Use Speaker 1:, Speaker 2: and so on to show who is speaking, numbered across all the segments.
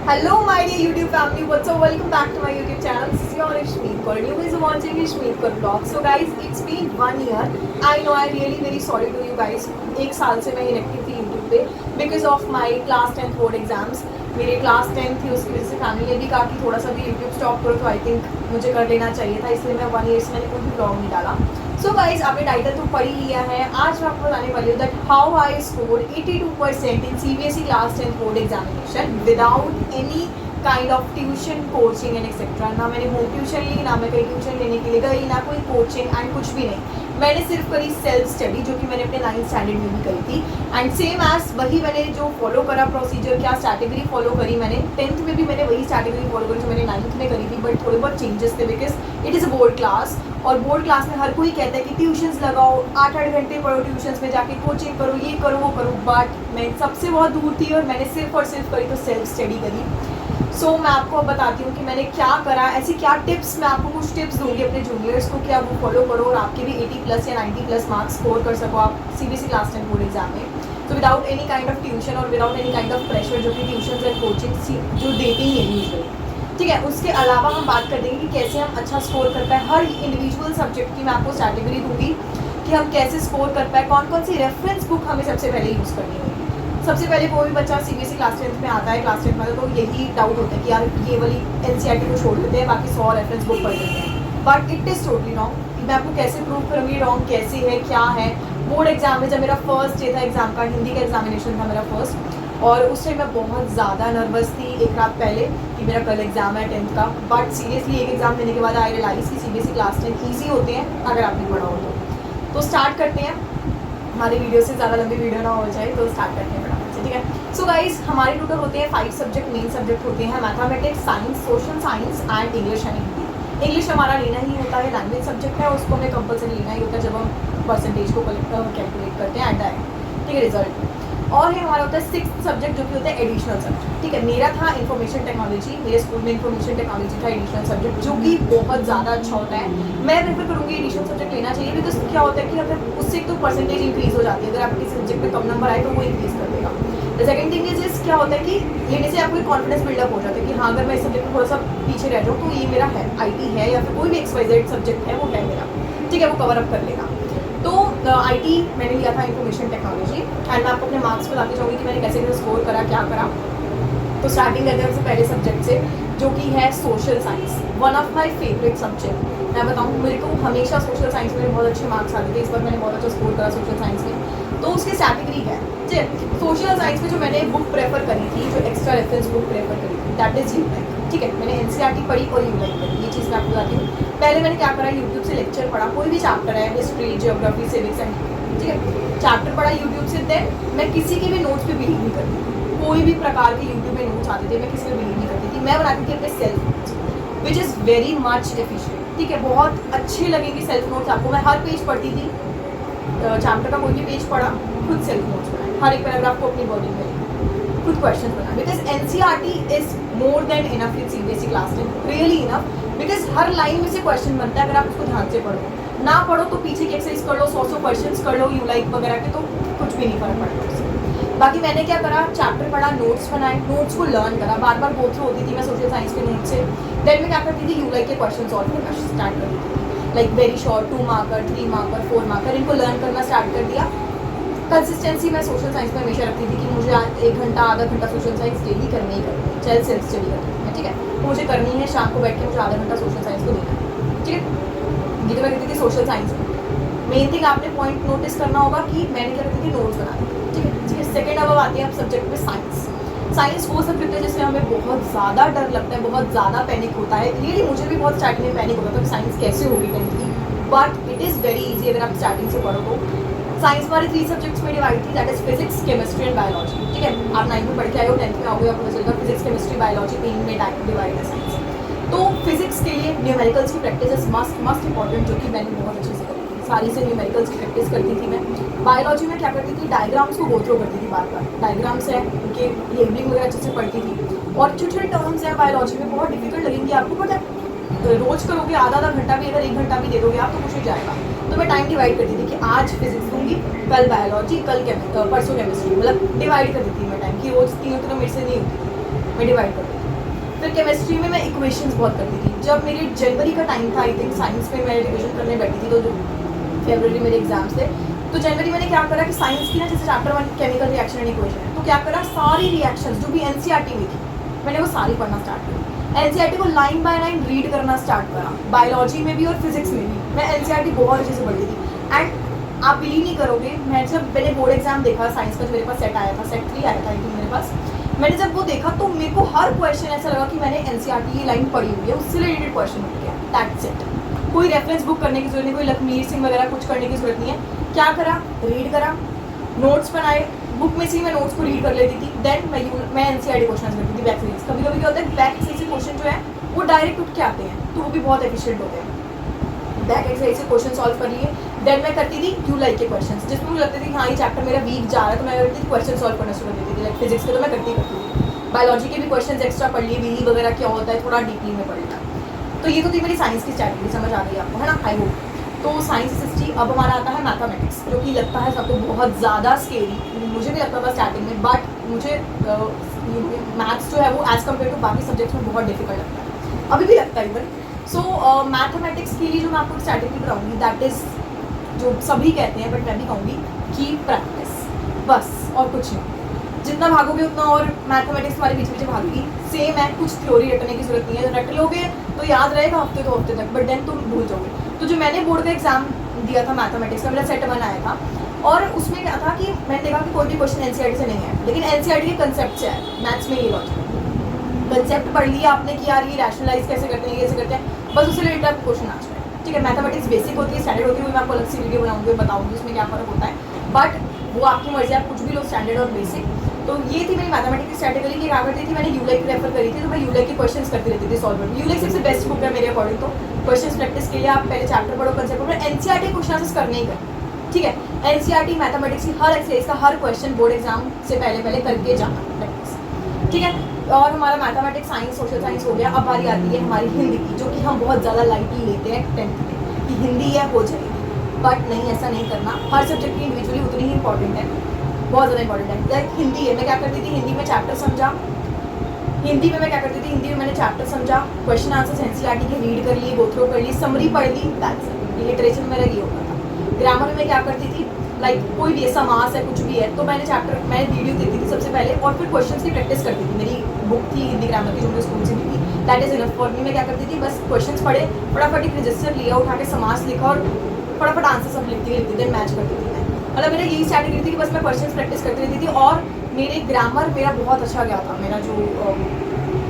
Speaker 1: Hello, my dear YouTube family. What's up? Welcome back to my YouTube channel. This is your Ishmeet Kaur. You guys are watching Ishmeet Kaur vlog. So guys, it's been 1 year. I know I'm really very sorry to you guys. एक साल से मैं inactive थी YouTube पे because of my class 10th board exams. मेरे class 10 थी, उसकी वजह से फैमिली ने भी कहा कि थोड़ा सा भी यूट्यूब स्टॉप करो, तो आई थिंक मुझे कर लेना चाहिए था, इसलिए मैं 1 ईयर से मैंने कोई भी ब्लॉग नहीं डाला. सो गाइज, आपने टाइटल तो पढ़ ही लिया है. आज मैं आपको बताने वाली हूँ that how I score 82% in CBSE class 10th board examination without any kind of tuition, coaching and etcetera. ना मैंने होम ट्यूशन ली, ना मैं कहीं ट्यूशन लेने के लिए गई, ना कोई कोचिंग एंड कुछ भी नहीं. मैंने सिर्फ करी सेल्फ स्टडी, जो कि मैंने अपने 9th स्टैंडर्ड में भी करी थी. एंड सेम एज वही मैंने जो फॉलो करा प्रोसीजर, क्या स्ट्रैटेजी फॉलो करी मैंने 10th में भी, मैंने वही स्ट्रैटेजी फॉलो करी जो मैंने 9th में करी थी. बट थोड़े बहुत चेंजेस थे because it is a board class. और बोर्ड क्लास में हर कोई कहता है कि ट्यूशन्स लगाओ, 8-8 घंटे पढ़ो, ट्यूशन्स में जाके कोचिंग करो, ये करो वो करो. बट मैं सबसे बहुत दूर थी और मैंने सिर्फ और सिर्फ करी तो सेल्फ स्टडी करी. सो मैं आपको अब बताती हूँ कि मैंने क्या करा, ऐसी क्या टिप्स, मैं आपको कुछ टिप्स दूँगी अपने जूनियर्स को कि आप वो फॉलो करो और आपके भी 80+ या 90+ मार्क्स स्कोर कर सको आप CBSE क्लास 10 बोर्ड एग्जाम में. तो without any kind of tuition और without any kind of pressure, जो कि ट्यूशन एंड कोचिंग जो देते ही है यूजुअली. ठीक है, उसके अलावा हम बात कर देंगे कि कैसे हम अच्छा स्कोर कर पाए. हर इंडिविजुअल सब्जेक्ट की मैं आपको स्ट्रैटेजी दूँगी कि हम कैसे स्कोर कर पाए, कौन कौन सी रेफरेंस बुक हमें सबसे पहले यूज़ करनी होगी. सबसे पहले कोई भी बच्चा CBSE क्लास 10th में आता है, क्लास 10th में तो यही डाउट होता है कि यार ये वाली NCERT को छोड़ देते हैं, बाकी 100 रेफरेंस बुक पढ़ लेते हैं. But it is totally wrong. मैं आपको कैसे प्रूव करूँगी रॉन्ग कैसे है, क्या है. बोर्ड एग्जाम में जब मेरा फर्स्ट डे था एग्जाम का, हिंदी का एग्जामिनेशन था मेरा फर्स्ट, और उस टाइम मैं बहुत ज़्यादा नर्वस थी एक रात पहले कि मेरा कल एग्जाम है 10th का. बट सीरियसली एक एग्जाम देने के बाद आई रियलाइज़ कि CBSE क्लास 10 ईजी होते हैं अगर आपने पढ़ा हो तो स्टार्ट करते हैं. हमारी वीडियो से ज़्यादा लंबी वीडियो ना हो जाए तो स्टार्ट करते हैं फटाफट से. ठीक है, सो गाइज, हमारे टोटल होते हैं 5 सब्जेक्ट. मेन सब्जेक्ट होते हैं mathematics, science, social science and English and Hindi. English हमारा लेना ही होता है, लैंग्वेज सब्जेक्ट है, उसको हमें कंपलसरी लेना ही होता है जब हम परसेंटेज को कैलकुलेट करते हैं एट द एंड. ठीक है, रिजल्ट. और है हमारा होता है 6th सब्जेक्ट, जो कि होता है एडिशनल सब्जेक्ट. ठीक है, मेरा था इन्फॉर्मेशन टेक्नोलॉजी. मेरे स्कूल में इन्फॉर्मेशन टेक्नोलॉजी था एडिशनल सब्जेक्ट, जो कि बहुत ज़्यादा अच्छा होता है. मैं प्रेफर करूँगी एडिशनल सब्जेक्ट लेना चाहिए बिकॉज क्या होता है कि अगर उससे एक तो परसेंटेज इंक्रीज़ हो जाती है. अगर आप किसी सब्जेक्ट में कम नंबर आए तो वो इंक्रीज़ कर देगा. द सेकंड थिंग इज क्या होता है कि लेने से आपको एक कॉन्फिडेंस बिल्डअप हो जाता है कि हाँ, अगर मैं इस सब्जेक्ट में थोड़ा सा पीछे रह जाऊँ तो ये मेरा है, IT है या फिर कोई भी XYZ सब्जेक्ट है वो है मेरा. ठीक है, वो कवर अप कर लेगा. तो IT मैंने लिया था इन्फॉर्मेशन टेक्नोलॉजी. एंड मैं आपको अपने मार्क्स बताती जाऊँगी कि मैंने कैसे कैसे स्कोर करा, क्या करा. तो स्टार्टिंग करते हैं सबसे पहले सब्जेक्ट से, जो कि है social science. One of my favourite subject. मैं बताऊँ, मेरे को हमेशा सोशल साइंस में बहुत अच्छे मार्क्स आते थे. इस बार मैंने बहुत अच्छा स्कोर करा सोशल साइंस में. तो उसकी कैटेगरी है. ठीक है, सोशल साइंस में जो मैंने बुक प्रेफर करी थी, जो एक्स्ट्रा रेफरेंस बुक प्रेफर करी थी, दैट इज़ यूलाइक. ठीक है, मैंने NCERT पढ़ी और यूलाइक पढ़ी. ये चीज़ मैं आपको बताती हूँ. पहले मैंने क्या करा, यूट्यूब से लेक्चर पढ़ा. कोई भी चैप्टर है, हिस्ट्री, जियोग्राफी, सिविक्स एंड, ठीक है, चैप्टर पढ़ा यूट्यूब से. देन मैं किसी के भी नोट्स पे बिलीव नहीं करती. कोई भी प्रकार के यूट्यूब में नोट्स आते थे, मैं किसी पे बिलीव नहीं करती थी. मैं बनाती थी अपने self notes, which is very much efficient. ठीक है, बहुत अच्छे लगेंगे सेल्फ नोट्स आपको. मैं हर पेज पढ़ती थी, चैप्टर का कोई भी पेज पढ़ा, खुद सेल्फ नोट्स बनाए. हर एक पैराग्राफ को अपनी वर्डिंग में खुद क्वेश्चन बनाए. Because NCERT is more than enough in CBSE class 10, really enough. Because her line में से क्वेश्चन बनता है अगर आप उसको ध्यान से पढ़ो. ना पढ़ो तो पीछे की एक्सरसाइज कर लो, 100 क्वेश्चन कर लो यूलाइक वगैरह के, तो कुछ भी नहीं फर्क पड़ता उससे. बाकी मैंने क्या करा, चैप्टर पढ़ा, नोट्स बनाए, नोट्स को लर्न करा. बार बार गो थ्रू होती थी मैं सोशल साइंस के नोट से. देन मैं क्या करती थी, यूलाइक के क्वेश्चन सॉल्व करना स्टार्ट कर देती थी. Like very short, 2 marker, 3 marker, 4 marker, इनको लर्न करना स्टार्ट कर दिया. कंसिस्टेंसी मैं सोशल साइंस में हमेशा रखती थी कि मुझे 1 घंटा आधा घंटा सोशल साइंस डेली करनी ही करनी है, चाहे सेल्फ स्टडी करनी है. ठीक है, तो मुझे करनी है. शाम को बैठ के मुझे आधा घंटा सोशल साइंस को देना है. ठीक है, ये तो मैं करती थी सोशल साइंस में. मेन थिंग आपने पॉइंट नोटिस करना होगा कि मैंने क्या करती थी, नोट्स बनाती थी. ठीक है, ठीक है. सेकेंड अब आती है आप सब्जेक्ट में साइंस. साइंस वो सब्जेक्ट है जिसमें हमें बहुत ज़्यादा डर लगता है, बहुत ज़्यादा पैनिक होता है. रियली मुझे भी बहुत स्टार्टिंग में पैनिक होता था कि साइंस कैसे होगी 10th की. But it is very easy अगर आप स्टार्टिंग से पढ़ो तो. साइंस हमारी 3 सब्जेक्ट्स में डिवाइड थी, that is physics, chemistry and biology. ठीक है, आप 9th में पढ़ के आए हो, 10th में आओगे आपको पता चलेगा फिजिक्स, केमिस्ट्री, बायोलॉजी 3 में डिवाइड है साइंस. तो फिजिक्स के लिए न्यूमेरिकल्स की प्रैक्टिस इज मस्ट इंपॉर्टेंट, जो कि मैंने बहुत अच्छे से करी थी. सारी से न्यूमेरिकल्स की प्रैक्टिस करती थी मैं. बायोलॉजी में क्या करती थी, डायग्राम्स को गो थ्रू करती थी बार बार. डायग्राम्स है, उनके लेबलिंग वगैरह अच्छे से पढ़ती थी. और छोटे छोटे टर्म्स हैं बायोलॉजी में, बहुत डिफिकल्ट लगेंगे आपको, बट रोज करोगे, आधा घंटा भी, अगर 1 घंटा भी दे दोगे आप, तो कुछ हो जाएगा. तो मैं टाइम डिवाइड करती थी कि आज फिजिक्स दूंगी, कल बायोलॉजी, कल परसों केमिस्ट्री. मतलब डिवाइड कर देती थी मैं टाइम, कि रोज 3 तो मेरे से नहीं होती. मैं डिवाइड करती थी। फिर केमिस्ट्री में मैं इक्वेशंस बहुत करती थी। जब मेरे जनवरी का टाइम था, आई थिंक साइंस में मैं रिविजन करने बैठी थी, तो जो फरवरी मेरे एग्जाम्स थे, तो जनवरी मैंने क्या करा कि साइंस की ना जैसे chapter 1 chemical reaction and equation है, तो क्या करा सारी रिएक्शंस जो भी एनसीईआरटी में थी मैंने वो सारी पढ़ना स्टार्ट करी। एनसीईआरटी को लाइन बाय लाइन रीड करना स्टार्ट करा, बायोलॉजी में भी और फिजिक्स में भी मैं एनसीईआरटी बहुत अच्छे से पढ़ी थी। एंड आप बिलीव नहीं करोगे, मैं जब मैंने बोर्ड एग्जाम देखा साइंस का, जो मेरे पास सेट आया था, सेट 3 आया था मेरे पास, मैंने जब वो देखा तो मेरे को हर क्वेश्चन ऐसा लगा कि मैंने एनसीईआरटी की लाइन पढ़ी हुई है, उससे रिलेटेड क्वेश्चन हो गया, दैट्स इट। कोई रेफरेंस बुक करने की जरूरत नहीं, कोई लखमीर सिंह वगैरह कुछ करने की जरूरत नहीं है। क्या करा, रीड करा, नोट्स बनाए, बुक में से ही मैं नोट्स को रीड कर लेती थी। देन मैं एनसीईआरटी क्वेश्चन करती थी, बैक सीरीज। कभी कभी क्या होता है, बैक सीरीज क्वेश्चन जो है वो डायरेक्ट उठ के आते हैं, तो वो भी बहुत एफिशिएंट होते हैं। बैक एक्सरसाइज से क्वेश्चन सॉल्व कर लिए। देन मैं करती थी क्यू लाइक के क्वेश्चन, जिसमें मुझे लगती थी हाँ ये चैप्टर मेरा वीक जा रहा है, तो मैं करती थी क्वेश्चन सॉल्व करना शुरू कर देती थी। लाइक फिजिक्स के तो मैं करती थी, बायोलॉजी के भी क्वेश्चन एक्स्ट्रा पढ़ लिए, वीली वगैरह क्या होता है थोड़ा डीपली में पढ़ लिया। तो ये तो थी मेरी साइंस की स्ट्रैटेजी, समझ आ गई आपको, है ना, आई होप। तो साइंस हिस्ट्री। अब हमारा आता है मैथमेटिक्स, जो कि लगता है सबको बहुत ज़्यादा स्केरी, मुझे भी लगता था स्टार्टिंग में, बट मुझे मैथ्स जो है वो एज़ कम्पेयर टू बाकी सब्जेक्ट्स में बहुत डिफिकल्ट लगता है, अभी भी लगता है इवन। सो मैथमेटिक्स के लिए जो मैं आपको स्ट्रैटेजी बताऊँगी, दैट इज़ जो सभी कहते हैं बट मैं भी कहूँगी कि प्रैक्टिस, बस और कुछ नहीं। जितना भागोगे उतना और मैथमेटिक्स हमारे बीच पीछे भागेगी। सेम है, कुछ थ्योरी रटने की जरूरत नहीं है, रट लोगे तो याद रहेगा हफ्ते 2 हफ्ते तक, बट देन तुम भूल जाओगे। तो जो मैंने बोर्ड का एग्जाम दिया था मैथमेटिक्स का, मेरा सेट 1 आया था, और उसमें क्या था कि मैंने देखा कि कोई भी क्वेश्चन एनसीईआरटी से नहीं है, लेकिन एनसीईआरटी के कंसेप्ट से है। मैथ्स में ये लॉजिक, कंसेप्ट पढ़ लिया आपने कि यार ये रैशनलाइज कैसे करते हैं, कैसे करते हैं, बस उससे रिलेटेड क्वेश्चन आ जाए, ठीक है। मैथमेटिक्स बेसिक होती है, स्टैंडर्ड होती है, वो मैं आपको अलग से वीडियो बनाऊंगी, बताऊंगी उसमें क्या फ़र्क होता है, बट वो आपकी मर्जी, आप कुछ भी लो, स्टैंडर्ड और बेसिक। तो ये थी मेरी मैथमेटिक्स की स्ट्रैटेजी की। क्या करती थी, मैंने यूलाइक रेफर करी थी, तो मैं यूलाइक के क्वेश्चंस करती रहती थी सॉल्व करती। यूलाइक सबसे बेस्ट बुक है मेरे अकॉर्डिंग, तो क्वेश्चंस प्रैक्टिस के लिए आप पहले चैप्टर पढ़ो, कंसेप्ट पढ़ो, एनसीईआरटी क्वेश्चन आंसर्स करने ही करने, ठीक है। एनसीईआरटी मैथमेटिक्स की हर एक्सरसाइज का हर क्वेश्चन बोर्ड एग्जाम से पहले करके जाना प्रैक्टिस, ठीक है। और हमारा मैथमेटिक्स, साइंस, सोशल साइंस हो गया। अब बारी आती है हमारी हिंदी की, जो कि हम बहुत ज़्यादा लाइटली लेते हैं 10th में कि हिंदी है हो जाएगी, बट नहीं, ऐसा नहीं करना। हर सब्जेक्ट की इंडिविजुअली उतनी ही इंपॉर्टेंट है, बहुत ज़्यादा इंपॉर्टेंट है। लाइक हिंदी है, मैं क्या करती थी, हिंदी में चैप्टर समझा, हिंदी में मैं क्या करती थी, हिंदी में मैंने चैप्टर समझा, क्वेश्चन आंसर्स एनसीईआरटी के रीड कर लिए, गो थ्रू कर ली, समरी पढ़ ली, दैट्स इट। लिटरेचर में मेरा ये होता था। ग्रामर में मैं क्या करती थी, लाइक कोई भी समास है, कुछ भी है, तो मैंने वीडियो देखती थी सबसे पहले, और फिर क्वेश्चंस की प्रैक्टिस करती थी। मेरी बुक थी हिंदी ग्रामर की, जो मुझे स्कूल से मिली थी, that is enough for me. मैं क्या करती थी, बस क्वेश्चंस पढ़े, फटाफट एक रजिस्टर लिया, उठा के समास लिखा और फटाफट आंसर सब लिखती थी, मैच करती थी मैं। मतलब मेरा यही स्ट्रैटेजी थी कि बस मैं क्वेश्चंस प्रैक्टिस करती रहती थी, और मेरे ग्रामर मेरा बहुत अच्छा गया था। मेरा जो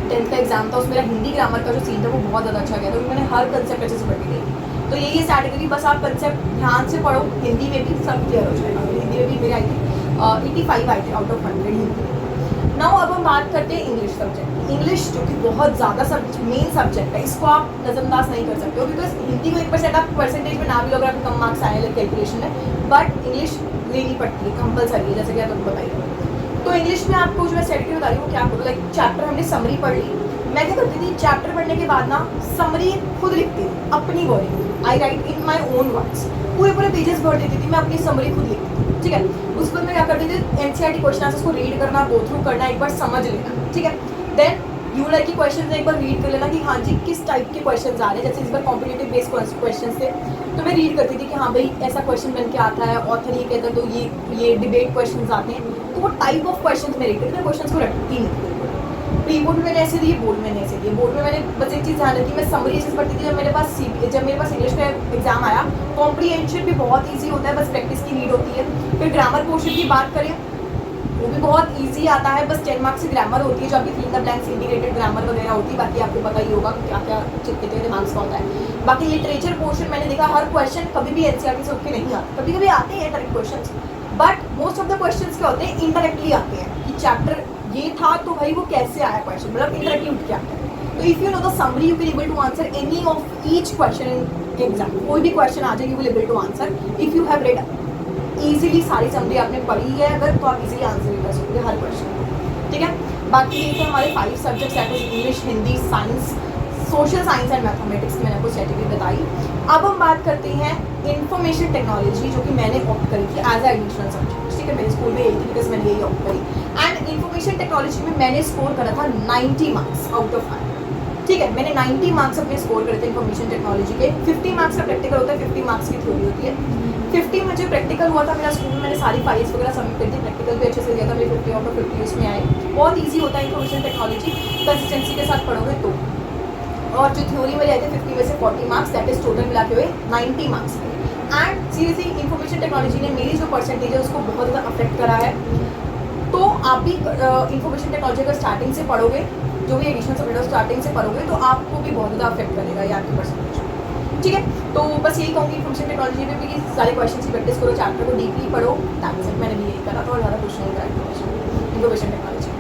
Speaker 1: 10th का एग्जाम था, उसमें मेरा हिंदी ग्रामर का जो सीन था वो बहुत ज़्यादा अच्छा गया था, क्योंकि मैंने हर कंसेप्ट अच्छे से पढ़ी थी। तो यही है स्ट्रैटेजी, बस आप कंसेप्ट ध्यान से पढ़ो, हिंदी में भी सब क्लियर हो जाएगा। हिंदी में भी मेरी आई थी 85 आई थी आउट ऑफ 100 हिंदी। नाउ अब हम बात करते हैं इंग्लिश सब्जेक्ट। इंग्लिश जो कि बहुत ज़्यादा मेन सब्जेक्ट है, इसको आप नज़रअंदाज नहीं कर सकते हो, बिकॉज हिंदी को 1% आप परसेंटेज में ना भी अगर आपको कम मार्क्स आए लगे कैलकुलेशन में, बट इंग्लिश लेनी पड़ती है, कंपलसरी है, जैसे कि आपको बताइए। तो इंग्लिश में आपको जो मैं स्ट्रैटेजी बता रही हूँ, क्या करो, लाइक चैप्टर हमने समरी पढ़ ली, मैं क्या करती थी, चैप्टर पढ़ने के बाद ना समरी खुद लिखती थी अपनी body, I right in my own words, पूरे पेजेस भर देती थी मैं, अपनी समरी खुद लिखती थी, ठीक है। उसके बाद मैं क्या करती थी, एनसीईआरटी क्वेश्चन आंसर्स को रीड करना, गो थ्रू करना, एक बार समझ लेना, ठीक है। देन यूलाइक के क्वेश्चन एक बार रीड कर लेना कि हाँ जी किस टाइप के क्वेश्चन आ रहे हैं। जैसे इस बार कॉम्पिटेटिव बेस्ड क्वेश्चन थे, तो मैं रीड करती थी कि हाँ भाई ऐसा क्वेश्चन बन के आता है, ऑथर ये कहता है, तो ये डिबेट क्वेश्चन आते हैं, तो वो टाइप ऑफ क्वेश्चन मैं रीड करती थी, क्वेश्चन को रटती नहीं। प्री बोर्ड में मैंने ऐसे दिए, बोर्ड में ऐसे दिए। बोर्ड में मैंने बस एक चीज़ ध्यान रखी, मैं समरी चीज़ पढ़ती थी। जब मेरे पास इंग्लिश का एग्जाम आया, कॉम्प्रीहेंशन भी बहुत ईजी होता है, बस प्रैक्टिस की नीड होती है। फिर ग्रामर पोर्शन की बात करें, वो भी बहुत ईजी आता है, बस 10 मार्क्स की ग्रामर होती है, जो आपकी fill in the blanks integrated grammar वगैरह होती है। बाकी आपको पता ही होगा क्या क्या कितने मार्क्स का होता है। बाकी लिटरेचर पोर्शन मैंने देखा, हर क्वेश्चन कभी भी एनसीईआरटी से उठ के नहीं आता, कभी कभी आते हैं direct question, but most of the question क्या होते हैं, इनडायरेक्टली आते हैं कि चैप्टर ये था तो भाई वो कैसे आया क्वेश्चन, मतलब इनडायरेक्टली उठ के आता है। तो if you know the summary, you can able to answer any of each question in exam. कोई भी क्वेश्चन आ जाए, you will able to answer if you have read easily. सारी समरी आपने पढ़ी है अगर, तो आप इजीली आंसर कर सकते हैं हर क्वेश्चन, ठीक है। बाकी ये थे हमारे 5 subjects, that is English, Hindi, science, social science and mathematics की मैंने आपको स्ट्रैटेजी बताई। अब हम बात करते हैं इंफॉर्मेशन टेक्नोलॉजी, जो कि मैंने ऑप्ट करी थी एज ए एडिशनल सब्जेक्ट, ठीक है। मेरे स्कूल में यही थी, बिकॉज मैंने यही ऑप्ट करी। एंड इन्फॉर्मेशन टेक्नोलॉजी में मैंने स्कोर करा था 90 मार्क्स आउट ऑफ 5। ठीक है, मैंने 90 मार्क्स अपने स्कोर करे थे इन्फॉर्मेशन टेक्नोलॉजी के। 50 मार्क्स का प्रैक्टिकल होता है, 50 मार्क्स की थ्योरी होती है। 50 में जो प्रैक्टिकल हुआ था मेरा स्कूल में, मैंने सारी फाइल्स वगैरह सबमिट करी थी, प्रैक्टिकल भी अच्छे से दिया था, मेरे 50 आउट ऑफ 50 उसमें आए। बहुत ईजी होता है इन्फॉर्मेशन टेक्नोलॉजी, कंसिस्टेंसी के साथ पढ़ोगे तो। और जो थ्योरी में रहते 50 में से 40 मार्क्स, दैट इज टोटल मिला के हुए 90 marks. And seriously information technology ने मेरी जो परसेंटेज है उसको बहुत ज़्यादा अफेक्ट करा है। तो आप भी इन्फॉर्मेशन टेक्नोलॉजी अगर स्टार्टिंग से पढ़ोगे, जो भी एडिशनल सब्जेक्ट हो स्टार्टिंग से पढ़ोगे, तो आपको भी बहुत ज़्यादा अफेक्ट करेगा ये आपकी परसेंटेज। ठीक है, तो बस यही कहूँगी इन्फॉर्मेशन टेक्नोलॉजी में भी सारे क्वेश्चन की प्रैक्टिस करो, चैप्टर को डीपली पढ़ो। मैंने भी यही करा था और ज़्यादा कुछ नहीं करा इन्फॉर्मेशन टेक्नोलॉजी।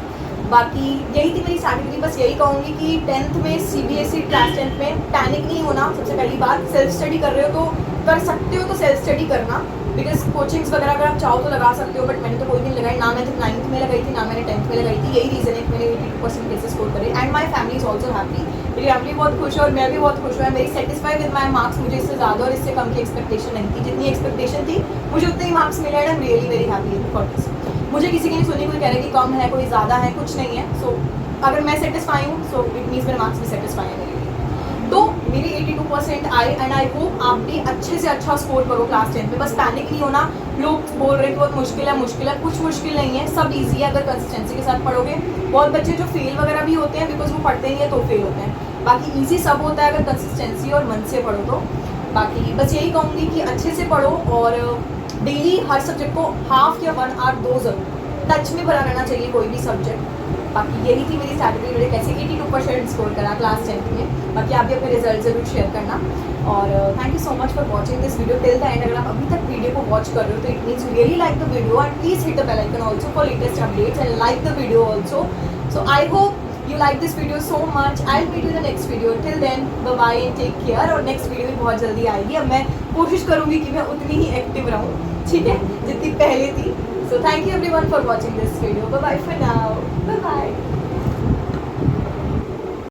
Speaker 1: बाकी यही थी मेरी स्ट्रैटेजी। बस यही कहूँगी कि 10th में CBSE क्लास 10th में पैनिक नहीं होना। सबसे पहली बात, सेल्फ स्टडी कर रहे हो तो कर सकते हो तो सेल्फ स्टडी करना, बिकॉज कोचिंग्स वगैरह अगर आप चाहो तो लगा सकते हो, बट मैंने तो कोई नहीं लगाई, ना मैंने 9th में लगाई थी, ना मैंने 10th में लगाई थी। यही रीज़न है कि मैंने 82% केसेस स्कोर करे। And my family is also happy, मेरी फैमिली बहुत खुश है और मैं भी बहुत खुश हुआ। मेरी सेटिस्फाई विद माई मार्क्स, मुझे इससे ज़्यादा और इससे कम की एक्सपेक्टेशन नहीं थी। जितनी एक्सपेक्टेशन थी मुझे उतने ही मार्क्स मिले। And I am really very happy for this. मुझे किसी की नहीं सुनी कोई कह रहा है कि कम है, कोई ज़्यादा है, कुछ नहीं है। सो अगर मैं सेटिस्फाई हूँ, सो इट मीन्स मेरे मार्क्स भी सेटिस्फाई है मेरे लिए। तो मेरी 82% आए एंड आई होप आप भी अच्छे से अच्छा स्कोर करो क्लास 10 में। बस पैनिक नहीं होना। लोग बोल रहे हैं कि बहुत मुश्किल है, कुछ मुश्किल नहीं है, सब इजी है अगर कंसिस्टेंसी के साथ पढ़ोगे। बहुत बच्चे जो फेल वगैरह भी होते हैं बिकॉज वो पढ़ते नहीं है तो फेल होते हैं। बाकी इजी सब होता है अगर कंसिस्टेंसी और मन से पढ़ो तो। बाकी बस यही कहूँगी कि अच्छे से पढ़ो और डेली हर सब्जेक्ट को हाफ या 1 आवर 2 जरूर टच में बना रहना चाहिए कोई भी सब्जेक्ट। बाकी यही थी मेरी स्ट्रैटेजी, मैंने कैसे 82% स्कोर करा क्लास 10th में। बाकी आप भी अपने रिजल्ट जरूर शेयर करना। और thank you so much for watching this video till the end. अगर आप अभी तक वीडियो को वॉच कर रहे हो तो it means you really like the video and please hit the bell icon also for latest updates and like the video also. So I hope you like this video so much. I will meet you the next video. Till then bye bye and take care. और next video भी बहुत जल्दी आएगी। अब मैं कोशिश करूँगी कि मैं उतनी ही एक्टिव रहूँ, ठीक है, जितनी पहले थी। So thank you everyone for watching this video. Bye bye for now. Bye bye.